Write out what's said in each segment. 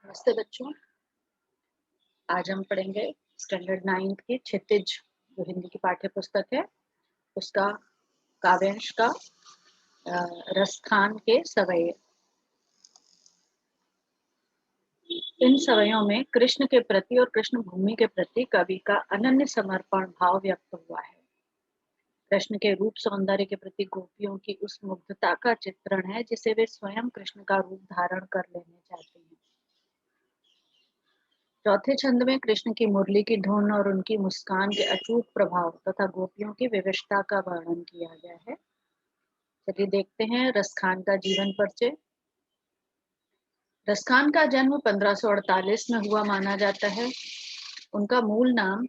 नमस्ते बच्चों। आज हम पढ़ेंगे स्टैंडर्ड 9th की क्षितिज जो हिंदी की पाठ्य पुस्तक है उसका काव्यांश का रसखान के सवैये। इन सवैयों में कृष्ण के प्रति और कृष्ण भूमि के प्रति कवि का अनन्य समर्पण भाव व्यक्त हुआ है। कृष्ण के रूप सौंदर्य के प्रति गोपियों की उस मुग्धता का चित्रण है जिसे वे स्वयं कृष्ण का रूप धारण कर लेने चाहते हैं। चौथे छंद में कृष्ण की मुरली की धुन और उनकी मुस्कान के अचूक प्रभाव तथा गोपियों की विविधता का वर्णन किया गया है। चलिए देखते हैं रसखान का जीवन परिचय। रसखान का जन्म 1548 में हुआ माना जाता है। उनका मूल नाम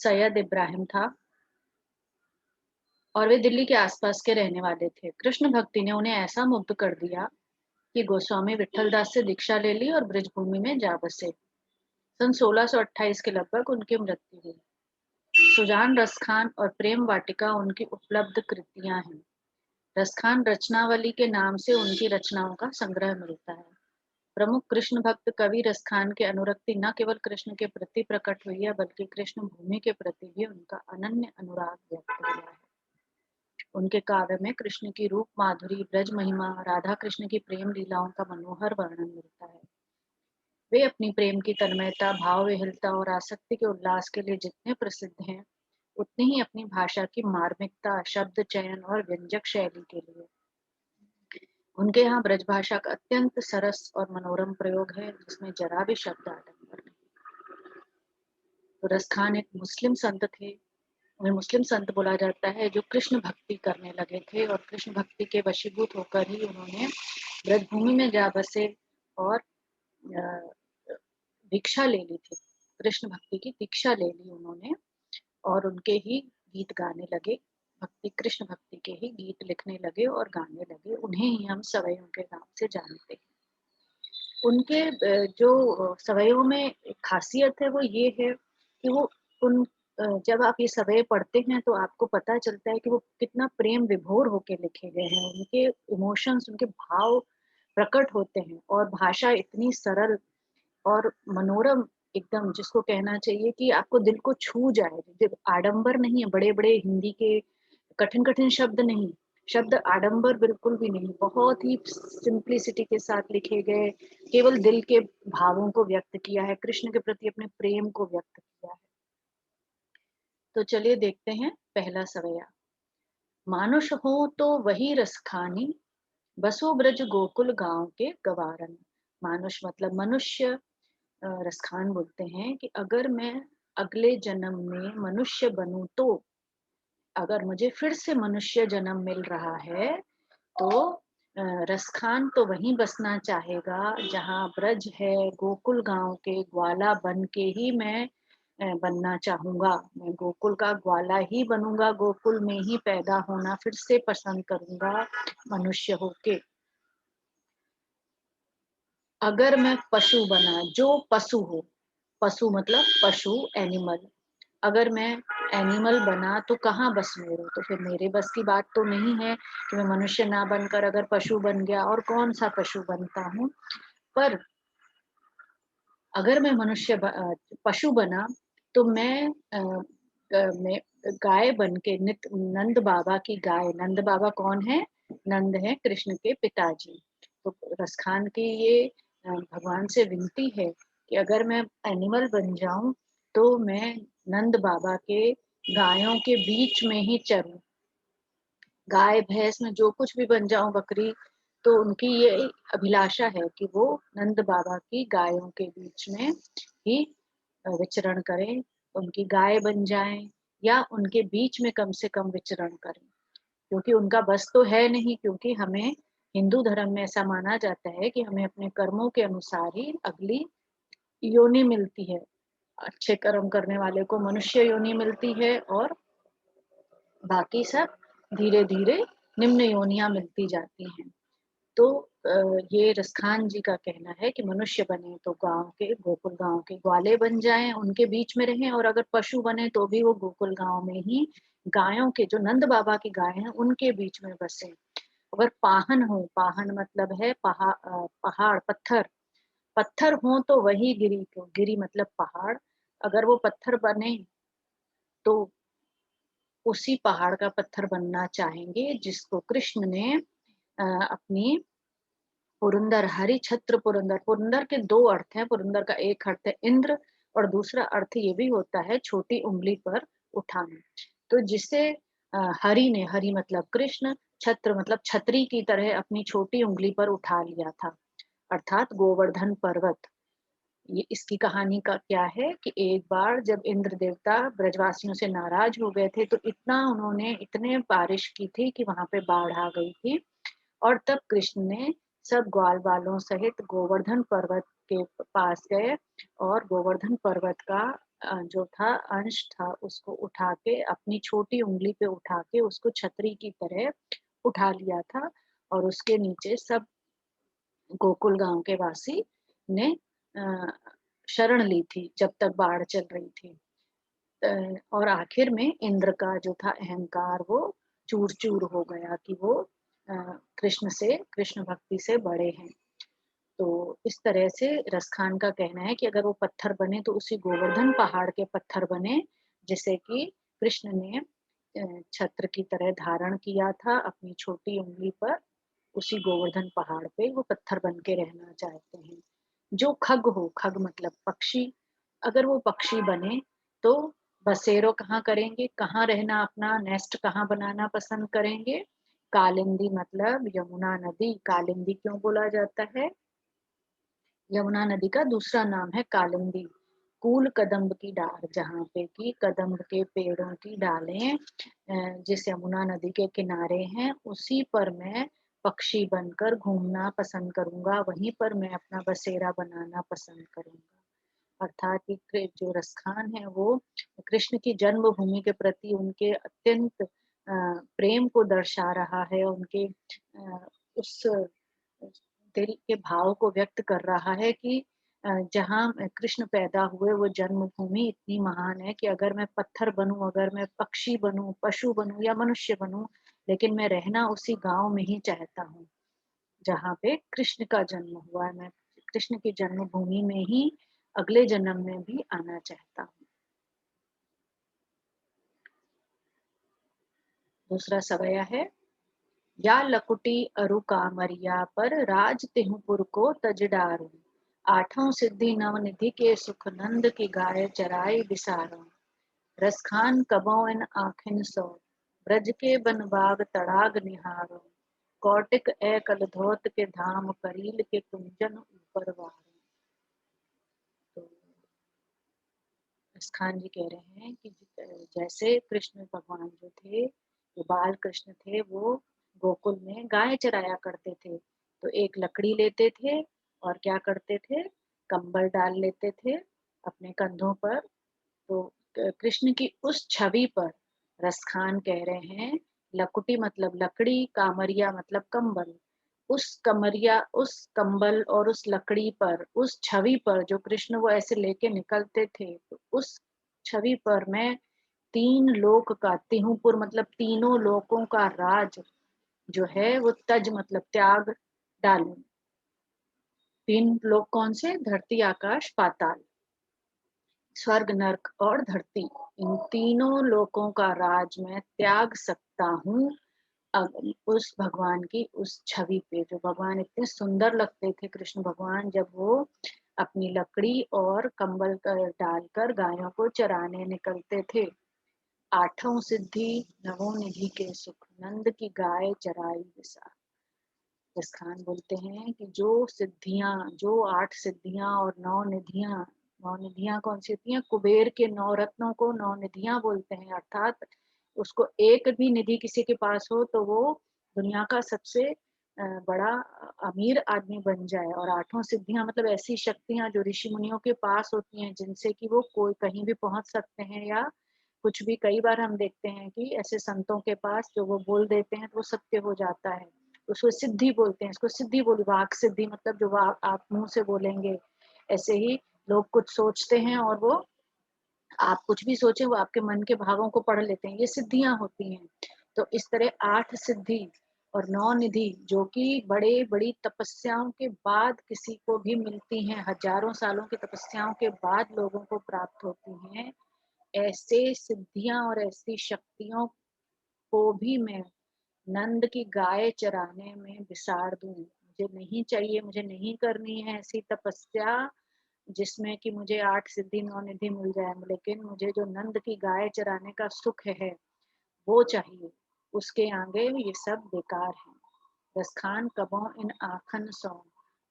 सैयद इब्राहिम था और वे दिल्ली के आसपास के रहने वाले थे। कृष्ण भक्ति ने उन्हें ऐसा मुग्ध कर दिया कि गोस्वामी विठल दास से दीक्षा ले ली और ब्रजभूमि में जा बसे। सन 1628 के लगभग उनकी मृत्यु हुई। सुजान रसखान और प्रेम वाटिका उनकी उपलब्ध कृतियां हैं। रसखान रचनावली के नाम से उनकी रचनाओं का संग्रह मिलता है। प्रमुख कृष्ण भक्त कवि रसखान के अनुरक्ति न केवल कृष्ण के प्रति प्रकट हुई है बल्कि कृष्ण भूमि के प्रति भी उनका अनन्य अनुराग व्यक्त हुआ है। उनके काव्य में कृष्ण की रूप माधुरी, ब्रज महिमा, राधा कृष्ण की प्रेम लीलाओं का मनोहर वर्णन मिलता है। वे अपनी प्रेम की तन्मयता, भाव विहलता और आसक्ति के उल्लास के लिए जितने प्रसिद्ध हैं उतनी ही अपनी भाषा की मार्मिकता, शब्द चयन और व्यंजक शैली के लिए। उनके यहाँ ब्रजभाषा का अत्यंत सरस और मनोरम प्रयोग है जिसमें जरा भी शब्द आडंबर नहीं। तो रसखान एक मुस्लिम संत थे। उन्हें मुस्लिम संत बोला जाता है जो कृष्ण भक्ति करने लगे थे और कृष्ण भक्ति के वशीभूत होकर ही उन्होंने ब्रजभूमि में जा बसे और दीक्षा ले ली थी। कृष्ण भक्ति की दीक्षा ले ली उन्होंने और उनके ही गीत गाने लगे। भक्ति कृष्ण भक्ति के ही गीत लिखने लगे और गाने लगे। उन्हें ही हम सवैयों के नाम से जानते हैं। उनके जो सवैयों में एक खासियत है वो ये है कि वो उन जब आप ये सवैये पढ़ते हैं तो आपको पता चलता है कि वो कितना प्रेम विभोर होके लिखे गए हैं। उनके इमोशंस, उनके भाव प्रकट होते हैं और भाषा इतनी सरल और मनोरम, एकदम जिसको कहना चाहिए कि आपको दिल को छू जाए। आडंबर नहीं है, बड़े-बड़े हिंदी के कठिन-कठिन शब्द नहीं, शब्द आडंबर बिल्कुल भी नहीं, बहुत ही सिंप्लिसिटी के साथ लिखे गए, केवल दिल के भावों को व्यक्त किया है, कृष्ण के प्रति अपने प्रेम को व्यक्त किया है। तो चलिए देखते हैं पहला सवैया। मानुष हो तो वही रसखानी, बसो ब्रज गोकुल गांव के गवारन। मानुष मतलब मनुष्य। रसखान बोलते हैं कि अगर मैं अगले जन्म में मनुष्य बनूं तो, अगर मुझे फिर से मनुष्य जन्म मिल रहा है तो रसखान तो वहीं बसना चाहेगा जहाँ ब्रज है, गोकुल गांव के ग्वाला बन के ही मैं बनना चाहूंगा। मैं गोकुल का ग्वाला ही बनूंगा, गोकुल में ही पैदा होना फिर से पसंद करूंगा मनुष्य होके। अगर मैं पशु बना, जो पशु हो, पशु मतलब पशु, एनिमल, अगर मैं एनिमल बना तो कहाँ बस मेरे, तो फिर मेरे बस की बात तो नहीं है कि मैं मनुष्य ना बनकर अगर पशु बन गया, और कौन सा पशु बनता हूँ। पर अगर मैं पशु बना तो मैं गाय बन के नंद बाबा की गाय, नंद बाबा कौन है? नंद है कृष्ण के पिताजी। तो रसखान की ये भगवान से विनती है कि अगर मैं एनिमल बन जाऊं तो मैं नंद बाबा के गायों के बीच में ही चरूं। गाय भैंस में जो कुछ भी बन जाऊं, बकरी, तो उनकी ये अभिलाषा है कि वो नंद बाबा की गायों के बीच में ही विचरण करें, उनकी गाय बन जाएं या उनके बीच में कम से कम विचरण करें। क्योंकि उनका बस तो है नहीं, क्योंकि हमें हिंदू धर्म में ऐसा माना जाता है कि हमें अपने कर्मों के अनुसार ही अगली योनि मिलती है। अच्छे कर्म करने वाले को मनुष्य योनि मिलती है और बाकी सब धीरे धीरे निम्न योनियां मिलती जाती हैं। तो ये रसखान जी का कहना है कि मनुष्य बने तो गांव के, गोकुल गांव के ग्वाले बन जाएं, उनके बीच में रहें, और अगर पशु बने तो भी वो गोकुल गांव में ही गायों के, जो नंद बाबा की गाय हैं, उनके बीच में बसे। अगर पाहन हो, पाहन मतलब है पहाड़, पत्थर, पत्थर हो तो वही गिरी को, गिरी मतलब पहाड़, अगर वो पत्थर बने तो उसी पहाड़ का पत्थर बनना चाहेंगे जिसको कृष्ण ने अपनी पुरंदर, हरि छत्र पुरंदर, पुरंदर के दो अर्थ हैं, पुरंदर का एक अर्थ है इंद्र और दूसरा अर्थ ये भी होता है छोटी उंगली पर उठाना। तो जिसे हरि ने, हरि मतलब कृष्ण, छत्र मतलब छतरी की तरह अपनी छोटी उंगली पर उठा लिया था, अर्थात गोवर्धन पर्वत। ये इसकी कहानी का क्या है कि एक बार जब इंद्र देवता ब्रजवासियों से नाराज हो गए थे तो इतना उन्होंने, इतने बारिश की थी कि वहां पे बाढ़ आ गई थी, और तब कृष्ण ने सब ग्वाल बालों सहित गोवर्धन पर्वत के पास गए और गोवर्धन पर्वत का जो था अंश था उसको उठा के अपनी छोटी उंगली पे उठा के उसको छतरी की तरह उठा लिया था, और उसके नीचे सब गोकुल गांव के वासी ने अ, शरण ली थी जब तक बाढ़ चल रही थी। और आखिर में इंद्र का जो था अहंकार वो चूर चूर हो गया कि वो अ, कृष्ण से, कृष्ण भक्ति से बड़े हैं। तो इस तरह से रसखान का कहना है कि अगर वो पत्थर बने तो उसी गोवर्धन पहाड़ के पत्थर बने, जिसे कि कृष्ण ने छत्र की तरह धारण किया था अपनी छोटी उंगली पर, उसी गोवर्धन पहाड़ पे वो पत्थर बन के रहना चाहते हैं। जो खग हो, खग मतलब पक्षी, अगर वो पक्षी बने तो बसेरो कहाँ करेंगे, कहाँ रहना, अपना नेस्ट कहाँ बनाना पसंद करेंगे? कालिंदी मतलब यमुना नदी। कालिंदी क्यों बोला जाता है? यमुना नदी का दूसरा नाम है कालिंदी। कूल कदम्ब की डार, जहाँ पे कि कदम्ब के पेड़ों की डालें जिस यमुना नदी के किनारे हैं, उसी पर मैं पक्षी बनकर घूमना पसंद करूंगा, वहीं पर मैं अपना बसेरा बनाना पसंद करूंगा। अर्थात कि जो रसखान है वो कृष्ण की जन्मभूमि के प्रति उनके अत्यंत प्रेम को दर्शा रहा है, उनके उस दिल के भाव को व्यक्त कर रहा है कि जहाँ कृष्ण पैदा हुए वो जन्मभूमि इतनी महान है कि अगर मैं पत्थर बनूं, अगर मैं पक्षी बनूं, पशु बनूं या मनुष्य बनूं, लेकिन मैं रहना उसी गांव में ही चाहता हूँ जहाँ पे कृष्ण का जन्म हुआ है। मैं कृष्ण की जन्मभूमि में ही अगले जन्म में भी आना चाहता हूँ। दूसरा सवया है, या लकुटी अरु कामरिया पर राज तिहुपुर को तज डारूं, आठों सिद्धि नव निधि के सुख नंद की गाय चराई बिसारूं, रसखान कबों इन आखिन सो, ब्रज के बन बाग तड़ाग निहारूं, कौटिक ए कलधोत के धाम करील के कुंजन ऊपर वारूं। तो खान जी कह रहे हैं कि जैसे कृष्ण भगवान जो थे, जो बाल कृष्ण थे, वो गोकुल में गाय चराया करते थे, तो एक लकड़ी लेते थे और क्या करते थे, कंबल डाल लेते थे अपने कंधों पर। तो कृष्ण की उस छवि पर रसखान कह रहे हैं, लकुटी मतलब लकड़ी, कामरिया मतलब कंबल, उस कमरिया, उस कंबल और उस लकड़ी पर, उस छवि पर जो कृष्ण वो ऐसे लेके निकलते थे, तो उस छवि पर मैं तीन लोक का, तिहुपुर मतलब तीनों लोकों का राज जो है वो तज मतलब त्याग डालूं। तीन लोक कौन से? धरती, आकाश, पाताल, स्वर्ग, नर्क और धरती, इन तीनों लोकों का राज मैं त्याग सकता हूँ उस भगवान की उस छवि पे। जो भगवान इतने सुंदर लगते थे कृष्ण भगवान, जब वो अपनी लकड़ी और कंबल कर डालकर गायों को चराने निकलते थे। आठों सिद्धि नवों निधि के सुख, नंद की गाय चराई बिसा। इस खान बोलते हैं कि जो सिद्धियां, जो आठ सिद्धियां और नौ निधियां, नौ निधियां कौन सी होती हैं? कुबेर के नौ रत्नों को नौ निधियां बोलते हैं, अर्थात उसको एक भी निधि किसी के पास हो तो वो दुनिया का सबसे बड़ा अमीर आदमी बन जाए। और आठों सिद्धियां मतलब ऐसी शक्तियां जो ऋषि मुनियों के पास होती हैं, जिनसे कि वो कोई कहीं भी पहुंच सकते हैं, या कुछ भी, कई बार हम देखते हैं कि ऐसे संतों के पास जो वो बोल देते हैं तो वो सत्य हो जाता है, उसको सिद्धि बोलते हैं। इसको सिद्धि बोली, वाक सिद्धि मतलब जो आप मुंह से बोलेंगे। ऐसे ही लोग कुछ सोचते हैं और वो, आप कुछ भी सोचे वो आपके मन के भावों को पढ़ लेते हैं, ये सिद्धियां होती हैं। तो इस तरह आठ सिद्धि और नौ निधि जो कि बड़े बड़ी तपस्याओं के बाद किसी को भी मिलती हैं, हजारों सालों की तपस्याओं के बाद लोगों को प्राप्त होती हैं, ऐसे सिद्धियां और ऐसी शक्तियों को भी मैं नंद की गाय चराने में बिसार दूं। मुझे नहीं चाहिए, मुझे नहीं करनी है ऐसी तपस्या जिसमें कि मुझे 8 सिद्धि 9 निधि मिल जाए, लेकिन मुझे जो नंद की गाय चराने का सुख है वो चाहिए। उसके आगे ये सब बेकार है। रसखान कबों इन आखन सौ,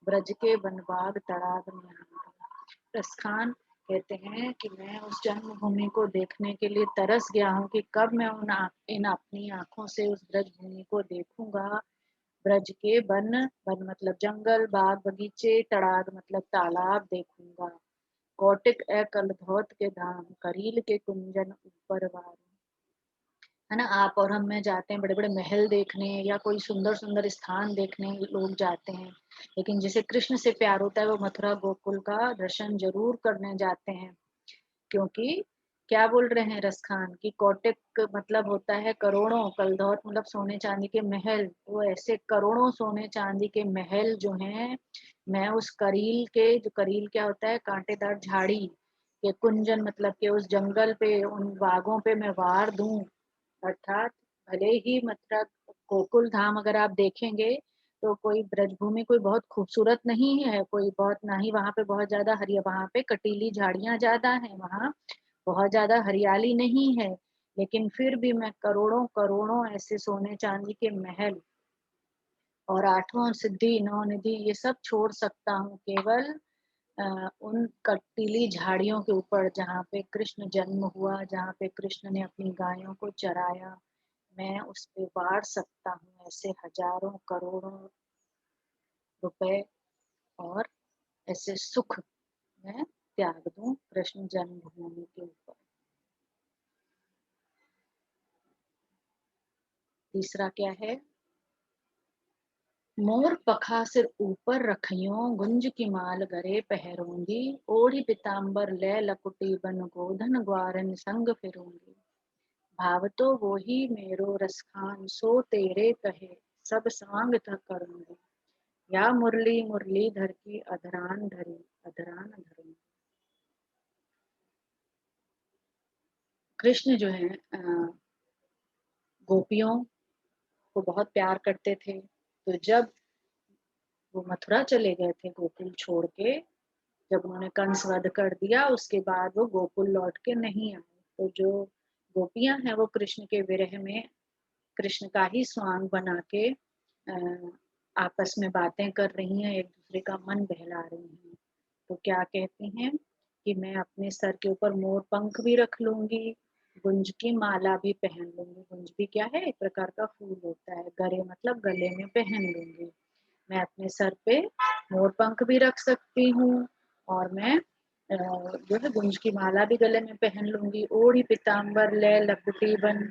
ब्रज के बनबाग तड़ाग निहार। रसखान कहते हैं कि मैं उस जन्मभूमि को देखने के लिए तरस गया हूँ कि कब मैं इन अपनी आंखों से उस ब्रज भूमि को देखूंगा। ब्रज के वन मतलब जंगल, बाग बगीचे, तड़ाग मतलब तालाब देखूंगा। कौटिक ए कलधौत के धाम, करील के कुंजन ऊपर वार। है ना, आप और हम में जाते हैं बड़े बड़े महल देखने या कोई सुंदर सुंदर स्थान देखने लोग जाते हैं, लेकिन जिसे कृष्ण से प्यार होता है वो मथुरा गोकुल का दर्शन जरूर करने जाते हैं। क्योंकि क्या बोल रहे हैं रसखान की कौटिक मतलब होता है करोड़ों, कलधौत मतलब सोने चांदी के महल, वो ऐसे करोड़ों सोने चांदी के महल जो हैं, मैं उस करील के, जो करील क्या होता है कांटेदार झाड़ी के, कुंजन मतलब के उस जंगल पे, उन बागों पे मैं वार दूं। अर्थात भले ही मथुरा गोकुल धाम अगर आप देखेंगे तो कोई ब्रजभूमि कोई बहुत खूबसूरत नहीं है, कोई बहुत ना ही वहां पे बहुत ज्यादा हरिया, वहां पे कटीली झाड़ियां ज्यादा हैं, वहां बहुत ज्यादा हरियाली नहीं है, लेकिन फिर भी मैं करोड़ों करोड़ों ऐसे सोने चांदी के महल और आठों सिद्धि नौ निधि ये सब छोड़ सकता हूँ केवल उन कटीली झाड़ियों के ऊपर जहाँ पे कृष्ण जन्म हुआ, जहाँ पे कृष्ण ने अपनी गायों को चराया। मैं उस पे वार सकता हूँ ऐसे हजारों करोड़ों रुपए और ऐसे सुख मैं त्याग दूं कृष्ण जन्मभूमि के ऊपर। तीसरा क्या है? मोर पखा सिर ऊपर रखियो, गुंज की माल गरे पहरूंगी, ओढ़ी पीताम्बर ले लकुटी बन गोधन ग्वारन संग फिरूंगी। भाव तो वो ही मेरो रसखान, सो तेरे कहे सब सांग था करूंगी। या मुरली मुरलीधर की अधरान धरी, अधरान धरूंगी। कृष्ण जो है गोपियों को बहुत प्यार करते थे, तो जब वो मथुरा चले गए थे गोकुल छोड़ के, जब उन्होंने कंस वध कर दिया उसके बाद वो गोकुल लौट के नहीं आए, तो जो गोपियां हैं वो कृष्ण के विरह में कृष्ण का ही स्वांग बना के आपस में बातें कर रही हैं, एक दूसरे का मन बहला रही हैं। तो क्या कहती हैं कि मैं अपने सर के ऊपर मोर पंख भी रख लूंगी, गुंज की माला भी पहन लूंगी। गुंज भी क्या है? एक प्रकार का फूल होता है। गरे मतलब गले में पहन लूंगी। मैं अपने सर पे मोर पंख भी रख सकती हूँ और मैं जो है गुंज की माला भी गले में पहन लूंगी। ओढ़ी पीताम्बर ले लकुटी बन,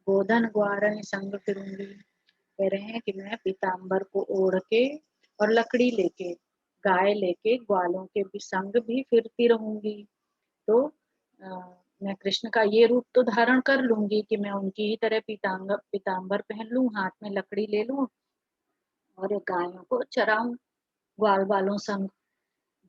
गोधन ग्वारन संग फिरूंगी। कह रहे हैं कि मैं पीताम्बर को ओढ़ के और लकड़ी लेके, गाय लेके ग्वालों के भी संग भी फिरती रहूंगी। तो मैं कृष्ण का ये रूप तो धारण कर लूंगी कि मैं उनकी ही तरह पीताम्बर पहन लूं, हाथ में लकड़ी ले लूं और गायों को चराऊं ग्वाल वालों संग।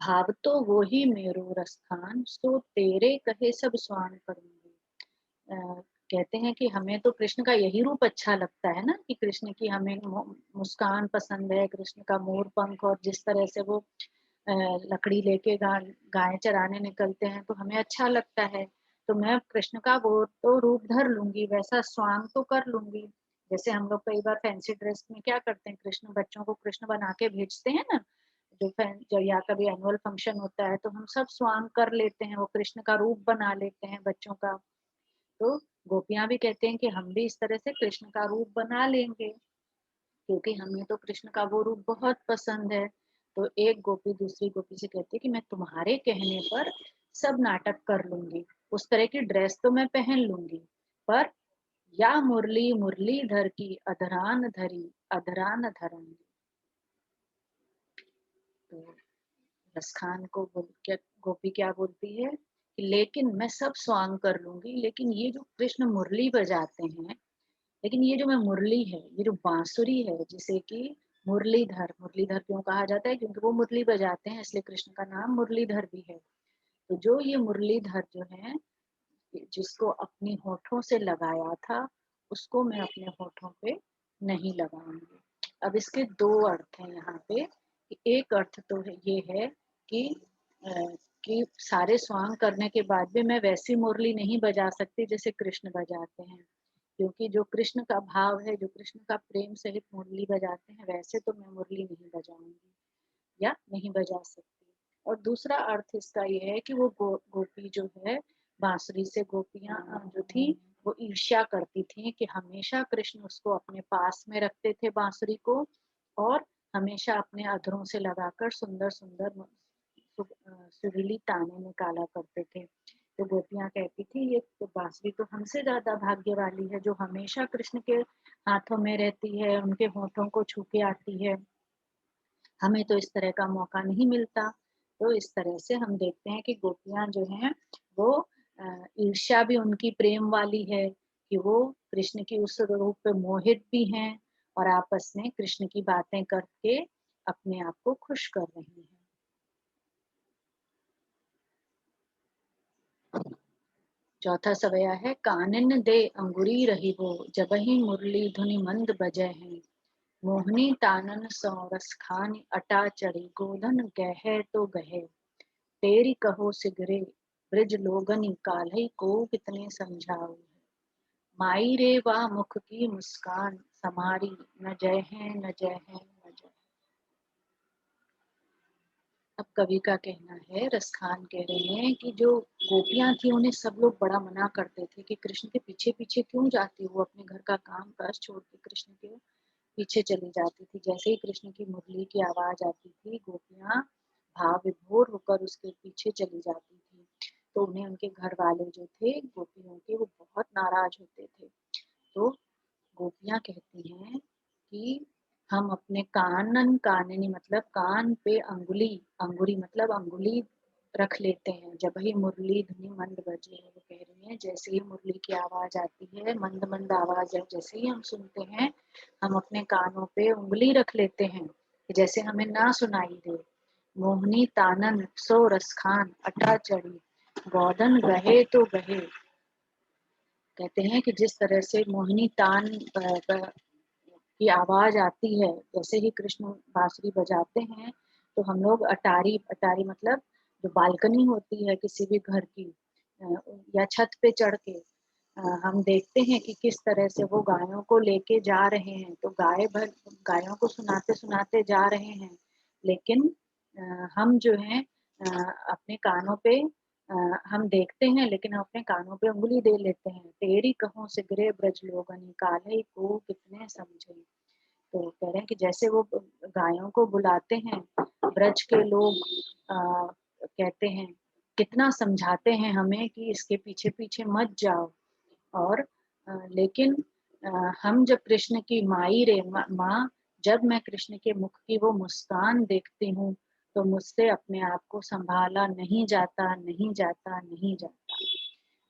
भाव तो वो ही मेरो रसखान, सो तेरे कहे सब स्वांग करूंगी। कहते हैं कि हमें तो कृष्ण का यही रूप अच्छा लगता है ना, कि कृष्ण की हमें मुस्कान पसंद है, कृष्ण का मोर पंख, और जिस तरह से वो लकड़ी लेके गाय चराने निकलते हैं तो हमें अच्छा लगता है। तो मैं कृष्ण का वो तो रूप धर लूंगी, वैसा स्वांग तो कर लूंगी। जैसे हम लोग कई बार फैंसी ड्रेस में क्या करते हैं, कृष्ण बच्चों को कृष्ण बना के भेजते हैं ना, जो या कभी एनुअल फंक्शन होता है तो हम सब स्वांग कर लेते हैं, वो कृष्ण का रूप बना लेते हैं बच्चों का। तो गोपियां भी कहते हैं कि हम भी इस तरह से कृष्ण का रूप बना लेंगे, क्योंकि हमें तो कृष्ण का वो रूप बहुत पसंद है। तो एक गोपी दूसरी गोपी से कहती है कि मैं तुम्हारे कहने पर सब नाटक कर लूंगी, उस तरह की ड्रेस तो मैं पहन लूंगी, पर या मुरली मुरलीधर की अधरान धरी, अधरान धरूंगी। तो रसखान को क्या गोपी क्या बोलती है कि लेकिन मैं सब स्वांग कर लूंगी, लेकिन ये जो कृष्ण मुरली बजाते हैं लेकिन ये जो मैं मुरली है, ये जो बांसुरी है, जिसे कि मुरलीधर, मुरलीधर क्यों कहा जाता है? क्योंकि वो मुरली बजाते हैं, इसलिए कृष्ण का नाम मुरलीधर भी है। तो जो ये मुरलीधर जो है, जिसको अपनी होठों से लगाया था, उसको मैं अपने होठों पे नहीं लगाऊंगी। अब इसके दो अर्थ हैं यहाँ पे। कि एक अर्थ तो ये है कि अ, कि सारे स्वांग करने के बाद भी मैं वैसी मुरली नहीं बजा सकती जैसे कृष्ण बजाते हैं, क्योंकि जो कृष्ण का भाव है, जो कृष्ण का प्रेम सहित मुरली बजाते हैं, वैसे तो मैं मुरली नहीं बजाऊंगी या नहीं बजा सकती। और दूसरा अर्थ इसका ये है कि वो गोपी जो है, बांसुरी से गोपियां जो थी, वो ईर्ष्या करती थी कि हमेशा कृष्ण उसको अपने पास में रखते थे बांसुरी को, और हमेशा अपने अधरों से लगाकर सुंदर सुंदर सुरीली ताने निकाला करते थे। तो गोपियां कहती थी ये तो बांसुरी तो हमसे ज्यादा भाग्य वाली है, जो हमेशा कृष्ण के हाथों में रहती है, उनके होठों को छू के आती है, हमें तो इस तरह का मौका नहीं मिलता। तो इस तरह से हम देखते हैं कि गोपियां जो हैं वो ईर्ष्या भी उनकी प्रेम वाली है, कि वो कृष्ण की उस रूप पे मोहित भी हैं, और आपस में कृष्ण की बातें करके अपने आप को खुश कर रही हैं। चौथा सवया है, कानन दे अंगुरी रही वो, जबहि मुरली धुनि मंद बजै है, मोहनी तानन सौ रस खान अटा चढ़ी, गोधन गहे तो गहे, तेरी कहो सिगरे ब्रज लोगनी, काल्हि को कितने समझाओ, माई रे वाह मुख की मुस्कान, समारी न जय है न जय है न जय। अब कवि का कहना है, रसखान कह रहे हैं कि जो गोपियां थी उन्हें सब लोग बड़ा मना करते थे कि कृष्ण के पीछे पीछे क्यों जाती हो, अपने घर का काम काज छोड़ के कृष्ण के पीछे चली जाती थी। जैसे ही कृष्ण की मुरली की आवाज आती थी, गोपियां भाव विभोर होकर उसके पीछे चली जाती थी। तो उन्हें उनके घर वाले जो थे गोपियों के, वो बहुत नाराज होते थे। तो गोपियां कहती हैं कि हम अपने कानन, काननी मतलब कान पे अंगुली, अंगुरी मतलब अंगुली रख लेते हैं, जब ही मुरली धुनी मंद बजे। वो कह रही है जैसे ही मुरली की आवाज आती है, मंद मंद आवाज है, जैसे ही हम सुनते हैं, हम अपने कानों पे उंगली रख लेते हैं कि जैसे हमें ना सुनाई दे। मोहनी तानन सो रसखान अटा चढ़ी, गोदन गहे तो गहे। कहते हैं कि जिस तरह से मोहिनी तान की आवाज आती है, जैसे ही कृष्ण बांसुरी बजाते हैं, तो हम लोग अटारी, अटारी मतलब जो बालकनी होती है किसी भी घर की, या छत पे चढ़ के हम देखते हैं कि किस तरह से वो गायों को लेके जा रहे हैं। तो गायों को सुनाते सुनाते जा रहे हैं, लेकिन हम जो है अपने कानों पे हम देखते हैं, लेकिन हम अपने कानों पे उंगली दे लेते हैं। तेरी कहूँ सिगरे ब्रज लोगन, काल्हि को कितने समझे। तो कह रहे हैं कि जैसे वो गायों को बुलाते हैं, ब्रज के लोग कहते हैं, कितना समझाते हैं हमें कि इसके पीछे पीछे मत जाओ। और लेकिन हम जब कृष्ण की माई रे माँ, जब मैं कृष्ण के मुख की वो मुस्कान देखती हूँ, तो मुझसे अपने आप को संभाला नहीं जाता, नहीं जाता, नहीं जाता।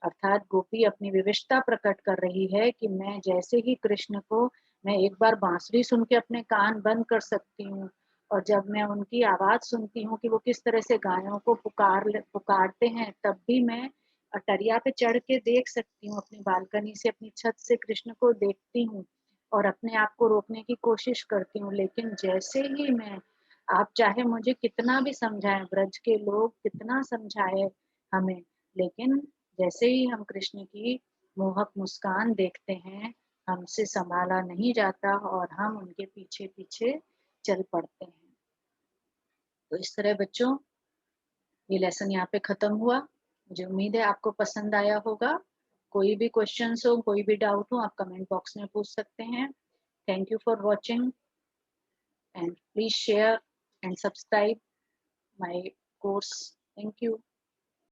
अर्थात गोपी अपनी विविधता प्रकट कर रही है कि मैं जैसे ही कृष्ण को, मैं एक बार बांसुरी सुन के अपने कान बंद कर सकती हूँ, और जब मैं उनकी आवाज सुनती हूँ कि वो किस तरह से गायों को पुकारते हैं, तब भी मैं अटरिया पे चढ़ के देख सकती हूँ, अपनी बालकनी से, अपनी छत से कृष्ण को देखती हूँ और अपने आप को रोकने की कोशिश करती हूँ। लेकिन जैसे ही मैं, आप चाहे मुझे कितना भी समझाएं, ब्रज के लोग कितना समझाए हमें, लेकिन जैसे ही हम कृष्ण की मोहक मुस्कान देखते हैं, हमसे संभाला नहीं जाता और हम उनके पीछे पीछे चल पड़ते हैं। तो इस तरह बच्चों, ये लेसन यहाँ पे खत्म हुआ। मुझे उम्मीद है आपको पसंद आया होगा। कोई भी क्वेश्चंस हो, कोई भी डाउट हो, आप कमेंट बॉक्स में पूछ सकते हैं। Thank you for watching, and please share and subscribe my course. Thank you.